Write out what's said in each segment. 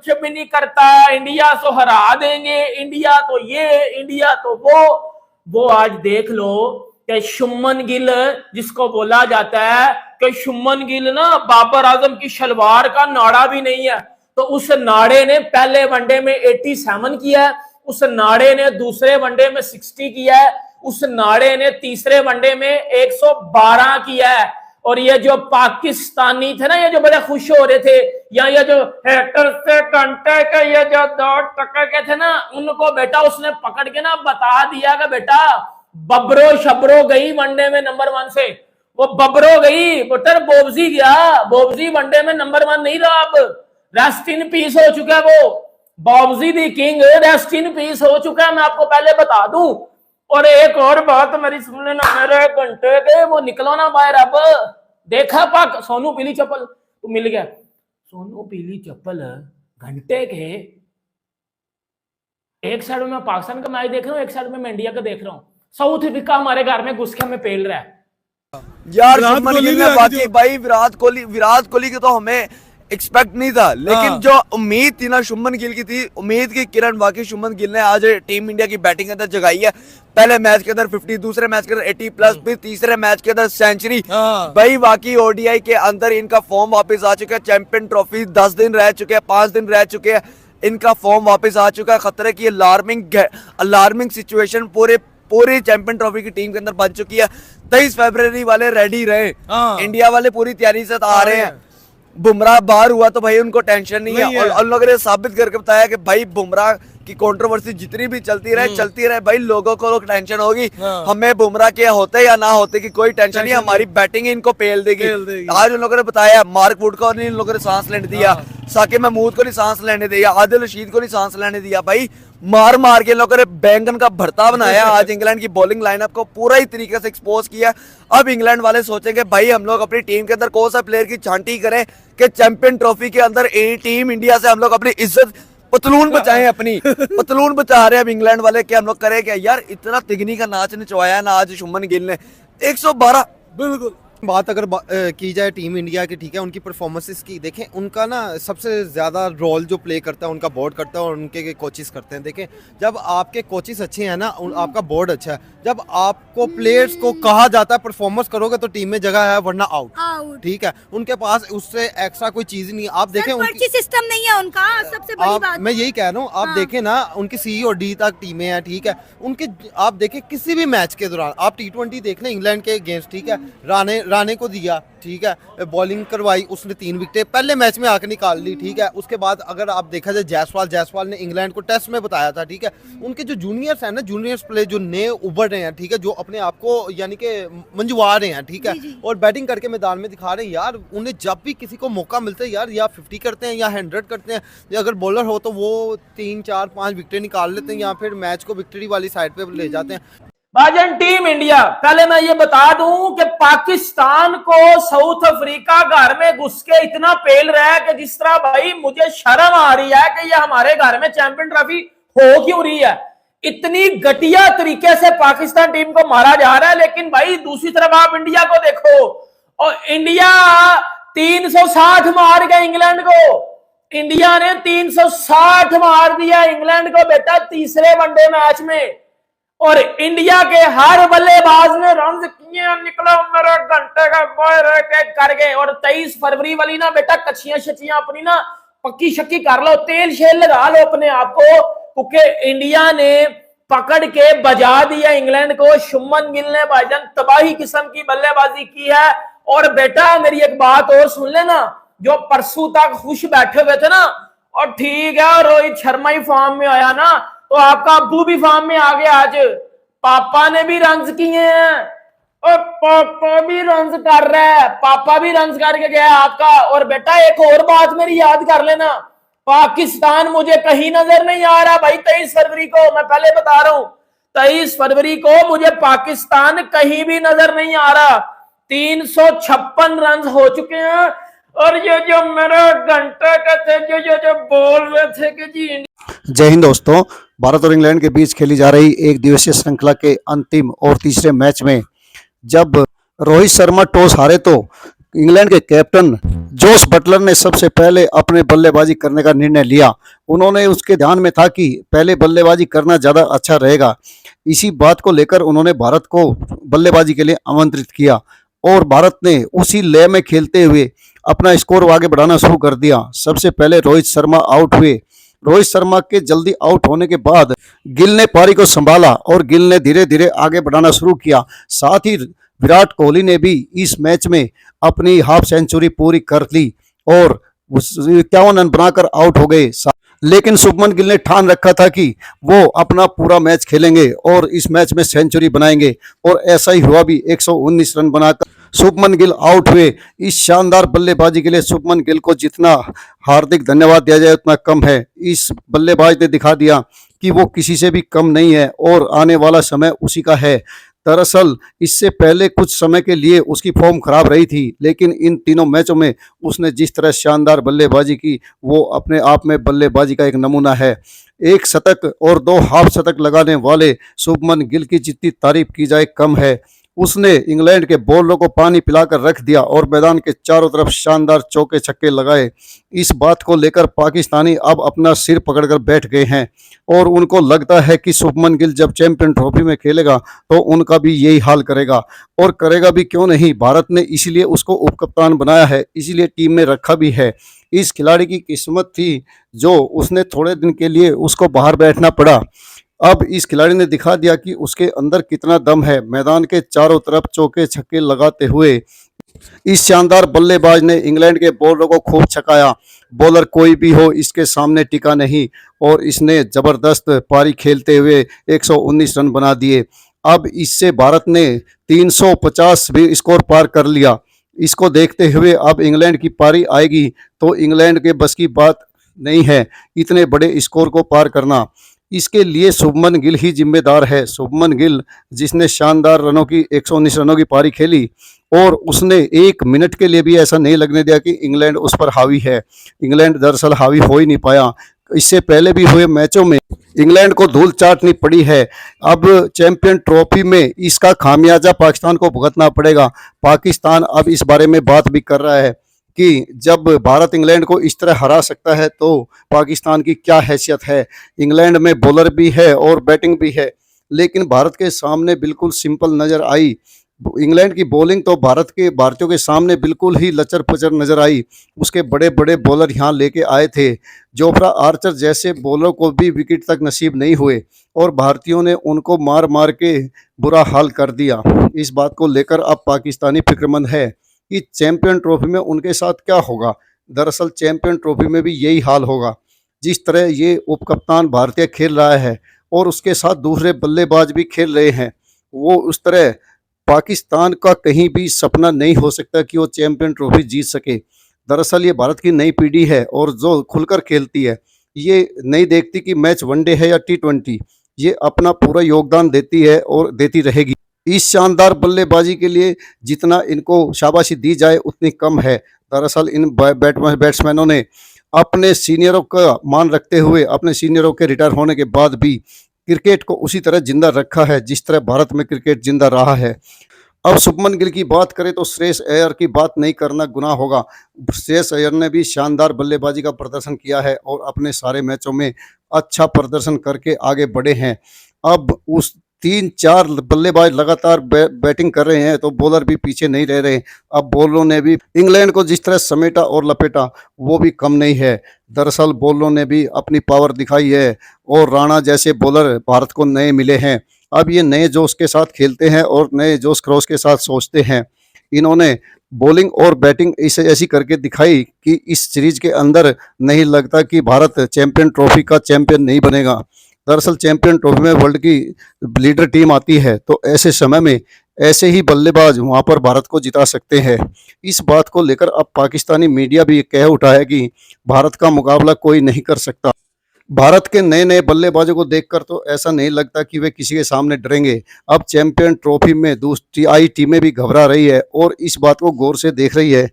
कुछ भी नहीं करता, इंडिया तो हरा देंगे, इंडिया तो ये, इंडिया तो वो आज देख लो कि शुभमन गिल जिसको बोला जाता है कि शुभमन गिल ना बाबर आजम की शलवार का नाड़ा भी नहीं है, तो उस नाड़े ने पहले वनडे में 87 किया है, उस नाड़े ने दूसरे वनडे में 60 किया है, उस नाड़े ने तीसरे वनडे में 112 किया है। और ये जो पाकिस्तानी थे ना, ये जो बड़े खुश हो रहे थे, या ये जो हेटर से घंटे के ये जो 2 के थे ना, उनको बेटा उसने पकड़ के ना बता दिया कि बेटा बबरो शबरो गई वनडे में नंबर 1 से, वो बबरो गई, पुत्र बोबजी गया, बोबजी वनडे में नंबर 1 नहीं रहा, अब रेस्ट इन पीस हो चुका है वो, बॉब्जी दी किंग रेस्ट इन पीस हो चुका है, मैं आपको पहले बता दूं। और एक और बात मेरी सुन लेना, मेरे घंटे के वो निकलो ना बाहर, अब देखा पाक सोनू पीली चप्पल तो मिल गया, सोनू पीली चप्पल घंटे के, एक साइड में मैं पाकिस्तान का मैच देख रहा हूँ, एक साइड में मैं इंडिया का देख रहा हूँ, साउथ अफ्रीका हमारे घर में घुस के हमें पेल रहा है यार। शुभमन गिल ने बाकी भाई विराट कोहली की तो हमें एक्सपेक्ट नहीं था, लेकिन जो उम्मीद थी ना शुभमन गिल की थी, उम्मीद की किरण वाकई शुभमन गिल ने आज टीम इंडिया की बैटिंग के अंदर जगाई है। पहले मैच के अंदर 50, दूसरे मैच के अंदर 80+, फिर तीसरे मैच के अंदर सेंचुरी। भाई वाकई ओडीआई के अंदर इनका फॉर्म वापस आ चुका है, चैंपियन ट्रॉफी 10 दिन रह चुके हैं, 5 दिन रह चुके हैं, इनका फॉर्म वापस आ चुका है। खतरे की अलार्मिंग सिचुएशन पूरी चैंपियन ट्रॉफी की टीम के अंदर बन चुकी है। 23 फरवरी वाले रेडी रहे, इंडिया वाले पूरी तैयारी से आ रहे हैं। बुमराह बाहर हुआ तो भाई उनको टेंशन नहीं है, और उन लोगों ने साबित करके बताया कि भाई बुमराह की कंट्रोवर्सी जितनी भी चलती रहे भाई, लोगों को टेंशन होगी, हमें बुमराह के होते या ना होते की कोई टेंशन नहीं, हमारी बैटिंग इनको पेल देगी। आज उन लोगों ने बताया, मार्क वुड को नहीं इन लोगों ने सांस लेने दिया, साकिब महमूद को नहीं सांस लेने दिया, आदिल रशीद को नहीं सांस लेने दिया, भाई मार के लोगों ने बैंगन का भरता बनाया। आज इंग्लैंड की बॉलिंग लाइनअप को पूरा ही तरीके से एक्सपोज किया। अब इंग्लैंड वाले सोचेंगे भाई हम लोग अपनी टीम के अंदर कौन सा प्लेयर की छांटी करें कि चैंपियन ट्रॉफी के अंदर टीम इंडिया से हम लोग अपनी इज्जत पतलून बचाएं, अपनी पतलून बचा रहे हैं अब इंग्लैंड वाले, कि हम लोग करें क्या यार। इतना तिगनी का नाच नचवाया ना आज शुभमन गिल ने, 112। बिल्कुल। बात अगर की जाए टीम इंडिया की, ठीक है, उनकी परफॉर्मेंसेस की देखें, उनका ना सबसे ज़्यादा रोल जो प्ले करता है उनका बोर्ड करता है और उनके कोचेस करते हैं। देखें जब आपके कोचेस अच्छे हैं ना, आपका बोर्ड अच्छा है, जब आपको प्लेयर्स को कहा जाता है परफॉर्मेंस करोगे तो टीम में जगह है, वरना आउट, ठीक है। उनके पास उससे एक्स्ट्रा कोई चीज़ नहीं है। आप देखें उनकी सिस्टम नहीं है उनका, सबसे बड़ी बात मैं यही कह रहा हूँ। आप देखें ना उनकी सी और डी तक टीमें हैं, ठीक है, उनके आप देखें किसी भी मैच के दौरान, आप T20 देख लें इंग्लैंड के अगेंस्ट, ठीक है, राणे को दिया, ठीक है, बॉलिंग करवाई, उसने 3 विकेटें पहले मैच में आकर निकाल ली, ठीक है। उसके बाद अगर आप देखा जाए जायसवाल ने इंग्लैंड को टेस्ट में बताया था, ठीक है। उनके जो जूनियर्स हैं ना, जूनियर्स प्लेयर जो नए उभर रहे हैं, ठीक है, जो अपने आप को यानी कि मंजवा रहे हैं, ठीक है, और बैटिंग करके मैदान में दिखा रहे हैं यार। उन्हें जब भी किसी को मौका मिलता है यार, या 50 करते हैं या 100 करते हैं, या अगर बॉलर हो तो वो 3, 4, 5 विकेटें निकाल लेते हैं, या फिर मैच को विक्ट्री वाली साइड पे ले जाते हैं। भाजन टीम इंडिया, पहले मैं ये बता दूं कि पाकिस्तान को साउथ अफ्रीका घर में घुस के इतना पेल रहा है कि जिस तरह भाई मुझे शर्म आ रही है कि ये हमारे घर में चैंपियन ट्रॉफी हो क्यों रही है। इतनी घटिया तरीके से पाकिस्तान टीम को मारा जा रहा है, लेकिन भाई दूसरी तरफ आप इंडिया को देखो, और इंडिया 360 मार गया इंग्लैंड को, इंडिया ने 360 मार दिया इंग्लैंड को बेटा तीसरे वनडे मैच में। और इंडिया के हर बल्लेबाज ने रन किए, निकला मेरा घंटे का बॉय कर गए। और 23 फरवरी वाली ना बेटा कच्चियां शचियां अपनी ना पक्की शक्की कर लो, तेल शेल लगा लो अपने आप को, क्योंकि इंडिया ने पकड़ के बजा दिया इंग्लैंड को। शुभमन गिल ने भाईजान तबाही किस्म की बल्लेबाजी की है। और बेटा मेरी एक बात और सुन लेना, जो परसों तक खुश बैठे हुए थे ना, और ठीक है रोहित शर्मा ही फॉर्म में आया ना, तो आपका अब्बू भी फॉर्म में आ गया। आज पापा ने भी रन्स किए हैं, और पापा भी रन्स कर रहा है, पापा भी रन्स करके गया आपका। और बेटा एक और बात मेरी याद कर लेना, पाकिस्तान मुझे कहीं नजर नहीं आ रहा भाई। 23 फरवरी को मैं पहले बता रहा हूं, 23 फरवरी को मुझे पाकिस्तान कहीं भी नजर नहीं आ रहा। 356 रन हो चुके हैं। और ये जो मेरा घंटा का थे जो बोल रहे थे कि जी। जय हिंद दोस्तों, भारत और इंग्लैंड के बीच खेली जा रही एक दिवसीय श्रृंखला के अंतिम और तीसरे मैच में जब रोहित शर्मा टॉस हारे तो इंग्लैंड के कैप्टन जोस बटलर ने सबसे पहले अपने बल्लेबाजी करने का निर्णय लिया। उन्होंने उसके ध्यान में था कि पहले बल्लेबाजी करना ज़्यादा अच्छा रहेगा। इसी बात को लेकर उन्होंने भारत को बल्लेबाजी के लिए आमंत्रित किया और भारत ने उसी लय में खेलते हुए अपना स्कोर आगे बढ़ाना शुरू कर दिया। सबसे पहले रोहित शर्मा आउट हुए। रोहित शर्मा के जल्दी आउट होने के बाद गिल ने पारी को संभाला और गिल ने धीरे धीरे आगे बढ़ाना शुरू किया। साथ ही विराट कोहली ने भी इस मैच में अपनी हाफ सेंचुरी पूरी कर ली और 51 रन बनाकर आउट हो गए। लेकिन शुभमन गिल ने ठान रखा था कि वो अपना पूरा मैच खेलेंगे और इस मैच में सेंचुरी बनाएंगे और ऐसा ही हुआ भी। 119 रन बनाकर शुभमन गिल आउट हुए। इस शानदार बल्लेबाजी के लिए शुभमन गिल को जितना हार्दिक धन्यवाद दिया जाए उतना कम है। इस बल्लेबाज ने दिखा दिया कि वो किसी से भी कम नहीं है और आने वाला समय उसी का है। दरअसल इससे पहले कुछ समय के लिए उसकी फॉर्म खराब रही थी, लेकिन इन तीनों मैचों में उसने जिस तरह शानदार बल्लेबाजी की वो अपने आप में बल्लेबाजी का एक नमूना है। एक शतक और 2 हाफ शतक लगाने वाले शुभमन गिल की जितनी तारीफ की जाए कम है। उसने इंग्लैंड के बॉलरों को पानी पिलाकर रख दिया और मैदान के चारों तरफ शानदार चौके छक्के लगाए। इस बात को लेकर पाकिस्तानी अब अपना सिर पकड़कर बैठ गए हैं और उनको लगता है कि शुभमन गिल जब चैंपियन ट्रॉफी में खेलेगा तो उनका भी यही हाल करेगा और करेगा भी, क्यों नहीं। भारत ने इसीलिए उसको उपकप्तान बनाया है, इसीलिए टीम में रखा भी है। इस खिलाड़ी की किस्मत थी जो उसने थोड़े दिन के लिए उसको बाहर बैठना पड़ा। अब इस खिलाड़ी ने दिखा दिया कि उसके अंदर कितना दम है। मैदान के चारों तरफ चौके छक्के लगाते हुए इस शानदार बल्लेबाज ने इंग्लैंड के बॉलरों को खूब छकाया। बॉलर कोई भी हो इसके सामने टिका नहीं और इसने जबरदस्त पारी खेलते हुए 119 रन बना दिए। अब इससे भारत ने 350 भी स्कोर पार कर लिया। इसको देखते हुए अब इंग्लैंड की पारी आएगी तो इंग्लैंड के बस की बात नहीं है इतने बड़े स्कोर को पार करना। इसके लिए शुभमन गिल ही जिम्मेदार है। शुभमन गिल जिसने शानदार रनों की 119 रनों की पारी खेली और उसने 1 मिनट के लिए भी ऐसा नहीं लगने दिया कि इंग्लैंड उस पर हावी है। इंग्लैंड दरअसल हावी हो ही नहीं पाया। इससे पहले भी हुए मैचों में इंग्लैंड को धूल चाटनी पड़ी है। अब चैंपियन ट्रॉफी में इसका खामियाजा पाकिस्तान को भुगतना पड़ेगा। पाकिस्तान अब इस बारे में बात भी कर रहा है कि जब भारत इंग्लैंड को इस तरह हरा सकता है तो पाकिस्तान की क्या हैसियत है। इंग्लैंड में बॉलर भी है और बैटिंग भी है, लेकिन भारत के सामने बिल्कुल सिंपल नज़र आई। इंग्लैंड की बॉलिंग तो भारतीयों के सामने बिल्कुल ही लचर पचर नजर आई। उसके बड़े बड़े बॉलर यहाँ लेके आए थे। जोफ्रा आर्चर जैसे बॉलर को भी विकेट तक नसीब नहीं हुए और भारतीयों ने उनको मार मार के बुरा हाल कर दिया। इस बात को लेकर अब पाकिस्तानी फिक्रमंद है कि चैंपियन ट्रॉफी में उनके साथ क्या होगा। दरअसल चैंपियन ट्रॉफी में भी यही हाल होगा। जिस तरह ये उपकप्तान भारतीय खेल रहा है और उसके साथ दूसरे बल्लेबाज भी खेल रहे हैं, वो उस तरह पाकिस्तान का कहीं भी सपना नहीं हो सकता कि वो चैंपियन ट्रॉफी जीत सके। दरअसल ये भारत की नई पीढ़ी है और जो खुलकर खेलती है, ये नहीं देखती कि मैच वनडे है या T20, ये अपना पूरा योगदान देती है और देती रहेगी। इस शानदार बल्लेबाजी के लिए जितना इनको शाबाशी दी जाए उतनी कम है। दरअसल इन बैट्समैनों ने अपने सीनियरों का मान रखते हुए अपने सीनियरों के रिटायर होने के बाद भी क्रिकेट को उसी तरह जिंदा रखा है जिस तरह भारत में क्रिकेट जिंदा रहा है। अब शुभमन गिल की बात करें तो श्रेयस अय्यर की बात नहीं करना गुनाह होगा। श्रेयस अय्यर ने भी शानदार बल्लेबाजी का प्रदर्शन किया है और अपने सारे मैचों में अच्छा प्रदर्शन करके आगे बढ़े हैं। अब उस 3-4 बल्लेबाज लगातार बैटिंग कर रहे हैं तो बॉलर भी पीछे नहीं रह रहे। अब बॉलरों ने भी इंग्लैंड को जिस तरह समेटा और लपेटा वो भी कम नहीं है। दरअसल बॉलरों ने भी अपनी पावर दिखाई है और राणा जैसे बॉलर भारत को नए मिले हैं। अब ये नए जोश के साथ खेलते हैं और नए जोश खरोश के साथ सोचते हैं। इन्होंने बॉलिंग और बैटिंग ऐसी करके दिखाई कि इस सीरीज के अंदर नहीं लगता कि भारत चैंपियन ट्रॉफी का चैंपियन नहीं बनेगा। दरअसल चैंपियन ट्रॉफी में वर्ल्ड की लीडर टीम आती है तो ऐसे समय में ऐसे ही बल्लेबाज वहां पर भारत को जिता सकते हैं। इस बात को लेकर अब पाकिस्तानी मीडिया भी कह उठा है कि भारत का मुकाबला कोई नहीं कर सकता। भारत के नए नए बल्लेबाजों को देखकर तो ऐसा नहीं लगता कि वे किसी के सामने डरेंगे। अब चैंपियन ट्रॉफी में दूसरी आई टीमें भी घबरा रही है और इस बात को गौर से देख रही है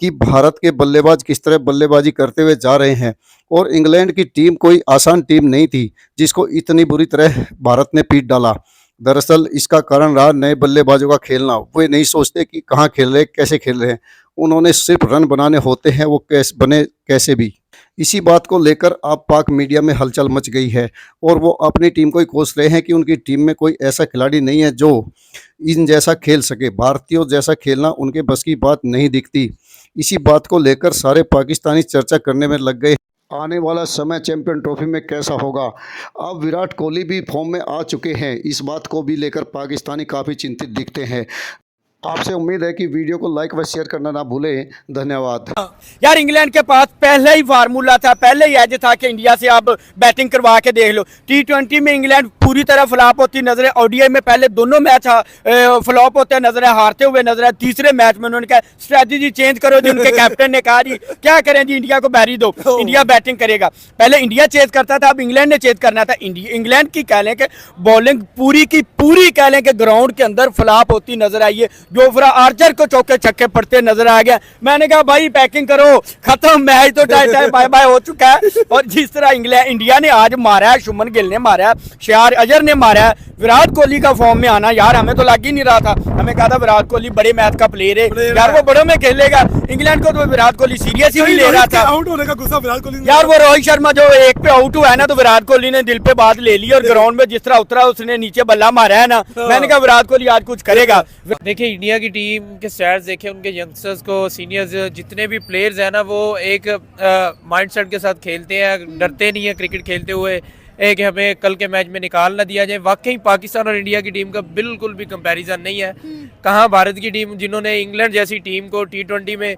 कि भारत के बल्लेबाज किस तरह बल्लेबाजी करते हुए जा रहे हैं। और इंग्लैंड की टीम कोई आसान टीम नहीं थी जिसको इतनी बुरी तरह भारत ने पीट डाला। दरअसल इसका कारण रहा नए बल्लेबाजों का खेलना। वे नहीं सोचते कि कहाँ खेल रहे, कैसे खेल रहे हैं उन्होंने सिर्फ रन बनाने होते हैं, वो कैसे बने कैसे भी। इसी बात को लेकर अब पाक मीडिया में हलचल मच गई है और वो अपनी टीम को ही कोस रहे हैं कि उनकी टीम में कोई ऐसा खिलाड़ी नहीं है जो इन जैसा खेल सके। भारतीयों जैसा खेलना उनके बस की बात नहीं दिखती। इसी बात को लेकर सारे पाकिस्तानी चर्चा करने में लग गए। आने वाला समय चैंपियन ट्रॉफी में कैसा होगा। अब विराट कोहली भी फॉर्म में आ चुके हैं, इस बात को भी लेकर पाकिस्तानी काफ़ी चिंतित दिखते हैं। आपसे उम्मीद है कि वीडियो को लाइक व शेयर करना ना भूलें। धन्यवाद। यार इंग्लैंड के पास पहले ही फार्मूला था, पहले ही एज था कि इंडिया से आप बैटिंग करवा के देख लो। T20 में इंग्लैंड पूरी तरह फ्लॉप होती नजर है। ODI में पहले दोनों मैच फ्लॉप होते नजर है, हारते हुए नजर है। तीसरे मैच में उन्होंने कहा स्ट्रेटजी चेंज करो जी। उनके कैप्टन ने कहा जी क्या करें जी, इंडिया को बैरी दो, इंडिया बैटिंग करेगा। पहले इंडिया चेज करता था, अब इंग्लैंड ने चेज करना था। इंग्लैंड की कह लें कि बॉलिंग पूरी की पूरी कह लें कि ग्राउंड के अंदर फ्लॉप होती नजर आई है। जोफ्रा आर्चर को चौके छक्के पड़ते नजर आ गया। मैंने कहा भाई पैकिंग करो, खत्म मैच तो टाई बाय बाय हो चुका है। और जिस तरह इंडिया ने आज मारा है, शुभमन गिल ने मारा है, शेर अजहर ने मारा है, विराट कोहली का फॉर्म में आना यार हमें तो लग ही नहीं रहा था। हमें कहा था विराट कोहली बड़े मैच का प्लेयर है यार, वो बड़ों में खेलेगा। इंग्लैंड को तो विराट कोहली सीरियस ही नहीं ले रहा था। आउट होने का गुस्सा विराट कोहली ने यार वो रोहित शर्मा जो एक पे आउट हुआ है ना, तो विराट कोहली ने दिल पे बात ले ली और ग्राउंड में जिस तरह उतरा उसने नीचे बल्ला मारा है ना, मैंने कहा विराट कोहली आज कुछ करेगा। देखिए इंडिया की टीम के स्टैट्स देखें, उनके यंगस्टर्स को, सीनियर्स जितने भी प्लेयर्स हैं ना, वो एक माइंडसेट के साथ खेलते हैं, डरते नहीं है क्रिकेट खेलते हुए। एक हमें कल के मैच में निकाल ना दिया जाए। वाकई पाकिस्तान और इंडिया की टीम का बिल्कुल भी कंपैरिजन नहीं है। कहाँ भारत की टीम जिन्होंने इंग्लैंड जैसी टीम को T20 में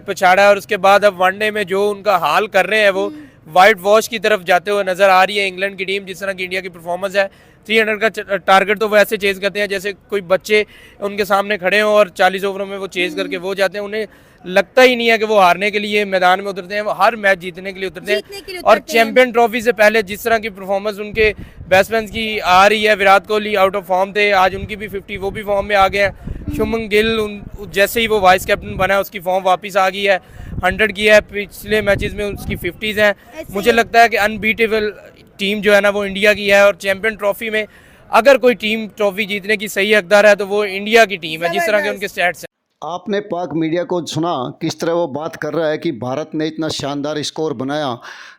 पछाड़ा और उसके बाद अब वनडे में जो उनका हाल कर रहे हैं, वो वाइट वॉश की तरफ जाते हुए नजर आ रही है इंग्लैंड की टीम। जिस तरह की इंडिया की परफॉर्मेंस है, 300 का टारगेट तो वो ऐसे चेज करते हैं जैसे कोई बच्चे उनके सामने खड़े हों और 40 ओवरों में वो चेज करके वो जाते हैं। उन्हें लगता ही नहीं है कि वो हारने के लिए मैदान में उतरते हैं, वो हर मैच जीतने के लिए उतरते हैं। और चैंपियन ट्रॉफी से पहले जिस तरह की परफॉर्मेंस उनके बैट्समैन की आ रही है, Virat Kohli out of form थे, आज उनकी भी 50, वो भी फॉर्म में आ गए हैं। शुभमन गिल जैसे ही वो वाइस कैप्टन बना है, उसकी फॉर्म वापस आ गई है, 100 की है, पिछले मैचेस में उसकी 50s हैं। मुझे लगता है कि अनबीटेबल टीम जो है ना वो इंडिया की है। और चैंपियन ट्रॉफी में अगर कोई टीम ट्रॉफी जीतने की सही हकदार है तो वो इंडिया की टीम है, जिस तरह के उनके स्टैट्स हैं। आपने पाक मीडिया को सुना किस तरह वो बात कर रहा है कि भारत ने इतना शानदार स्कोर बनाया।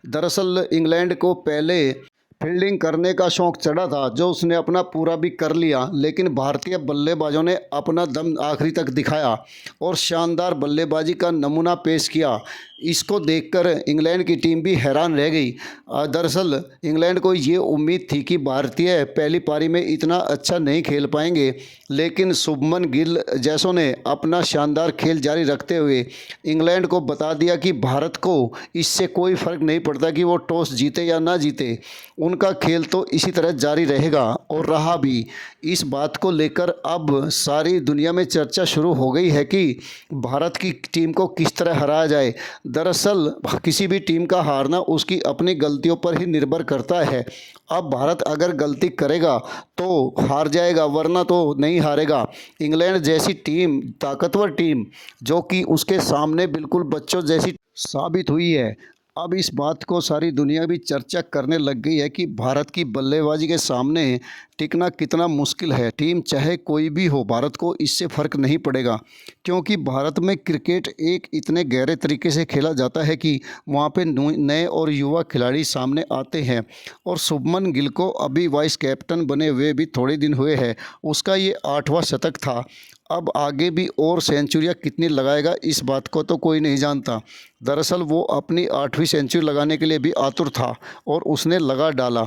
दरअसल इंग्लैंड को पहले फील्डिंग करने का शौक चढ़ा था, जो उसने अपना पूरा भी कर लिया, लेकिन भारतीय बल्लेबाजों ने अपना दम आखिरी तक दिखाया और शानदार बल्लेबाजी का नमूना पेश किया। इसको देखकर इंग्लैंड की टीम भी हैरान रह गई। दरअसल इंग्लैंड को ये उम्मीद थी कि भारतीय पहली पारी में इतना अच्छा नहीं खेल पाएंगे, लेकिन शुभमन गिल जैसों ने अपना शानदार खेल जारी रखते हुए इंग्लैंड को बता दिया कि भारत को इससे कोई फ़र्क नहीं पड़ता कि वो टॉस जीते या ना जीते, उनका खेल तो इसी तरह जारी रहेगा और रहा भी। इस बात को लेकर अब सारी दुनिया में चर्चा शुरू हो गई है कि भारत की टीम को किस तरह हराया जाए। दरअसल किसी भी टीम का हारना उसकी अपनी गलतियों पर ही निर्भर करता है। अब भारत अगर गलती करेगा तो हार जाएगा, वरना तो नहीं हारेगा। इंग्लैंड जैसी टीम, ताकतवर टीम, जो कि उसके सामने बिल्कुल बच्चों जैसी साबित हुई है। अब इस बात को सारी दुनिया भी चर्चा करने लग गई है कि भारत की बल्लेबाजी के सामने टिकना कितना मुश्किल है। टीम चाहे कोई भी हो, भारत को इससे फ़र्क नहीं पड़ेगा, क्योंकि भारत में क्रिकेट एक इतने गहरे तरीके से खेला जाता है कि वहाँ पे नए और युवा खिलाड़ी सामने आते हैं। और शुभमन गिल को अभी वाइस कैप्टन बने हुए भी थोड़े दिन हुए हैं, उसका ये 8वां शतक था। अब आगे भी और सेंचुरियाँ कितनी लगाएगा इस बात को तो कोई नहीं जानता। दरअसल वो अपनी 8वीं सेंचुरी लगाने के लिए भी आतुर था और उसने लगा डाला।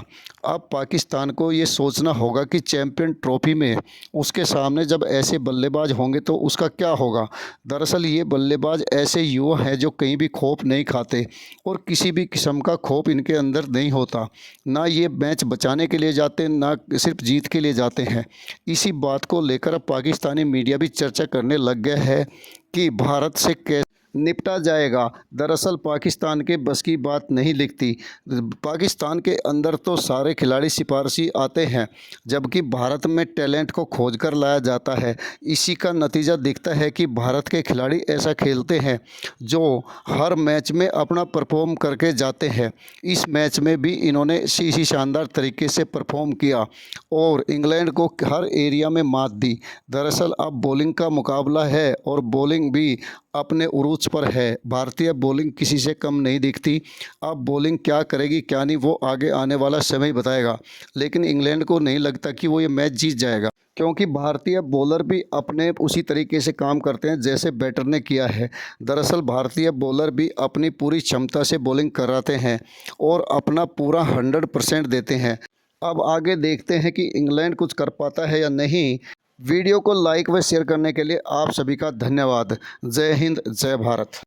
अब पाकिस्तान को ये सोचना होगा कि चैंपियन ट्रॉफी में उसके सामने जब ऐसे बल्लेबाज होंगे तो उसका क्या होगा। दरअसल ये बल्लेबाज ऐसे युवा हैं जो कहीं भी खौफ नहीं खाते और किसी भी किस्म का खौफ इनके अंदर नहीं होता। ना ये मैच बचाने के लिए जाते, ना सिर्फ जीत के लिए जाते हैं। इसी बात को लेकर अब पाकिस्तानी मीडिया भी चर्चा करने लग गया है कि भारत से निपटा जाएगा। दरअसल पाकिस्तान के बस की बात नहीं लिखती। पाकिस्तान के अंदर तो सारे खिलाड़ी सिफारशी आते हैं, जबकि भारत में टैलेंट को खोज कर लाया जाता है। इसी का नतीजा दिखता है कि भारत के खिलाड़ी ऐसा खेलते हैं जो हर मैच में अपना परफॉर्म करके जाते हैं। इस मैच में भी इन्होंने इसी शानदार तरीके से परफॉर्म किया और इंग्लैंड को हर एरिया में मात दी। दरअसल अब बॉलिंग का मुकाबला है और बॉलिंग भी अपने उरूज पर है। भारतीय बॉलिंग किसी से कम नहीं दिखती। अब बॉलिंग क्या करेगी क्या नहीं वो आगे आने वाला समय ही बताएगा, लेकिन इंग्लैंड को नहीं लगता कि वो ये मैच जीत जाएगा, क्योंकि भारतीय बॉलर भी अपने उसी तरीके से काम करते हैं जैसे बैटर ने किया है। दरअसल भारतीय बॉलर भी अपनी पूरी क्षमता से बॉलिंग कराते हैं और अपना पूरा 100% देते हैं। अब आगे देखते हैं कि इंग्लैंड कुछ कर पाता है या नहीं। वीडियो को लाइक व शेयर करने के लिए आप सभी का धन्यवाद। जय हिंद, जय भारत।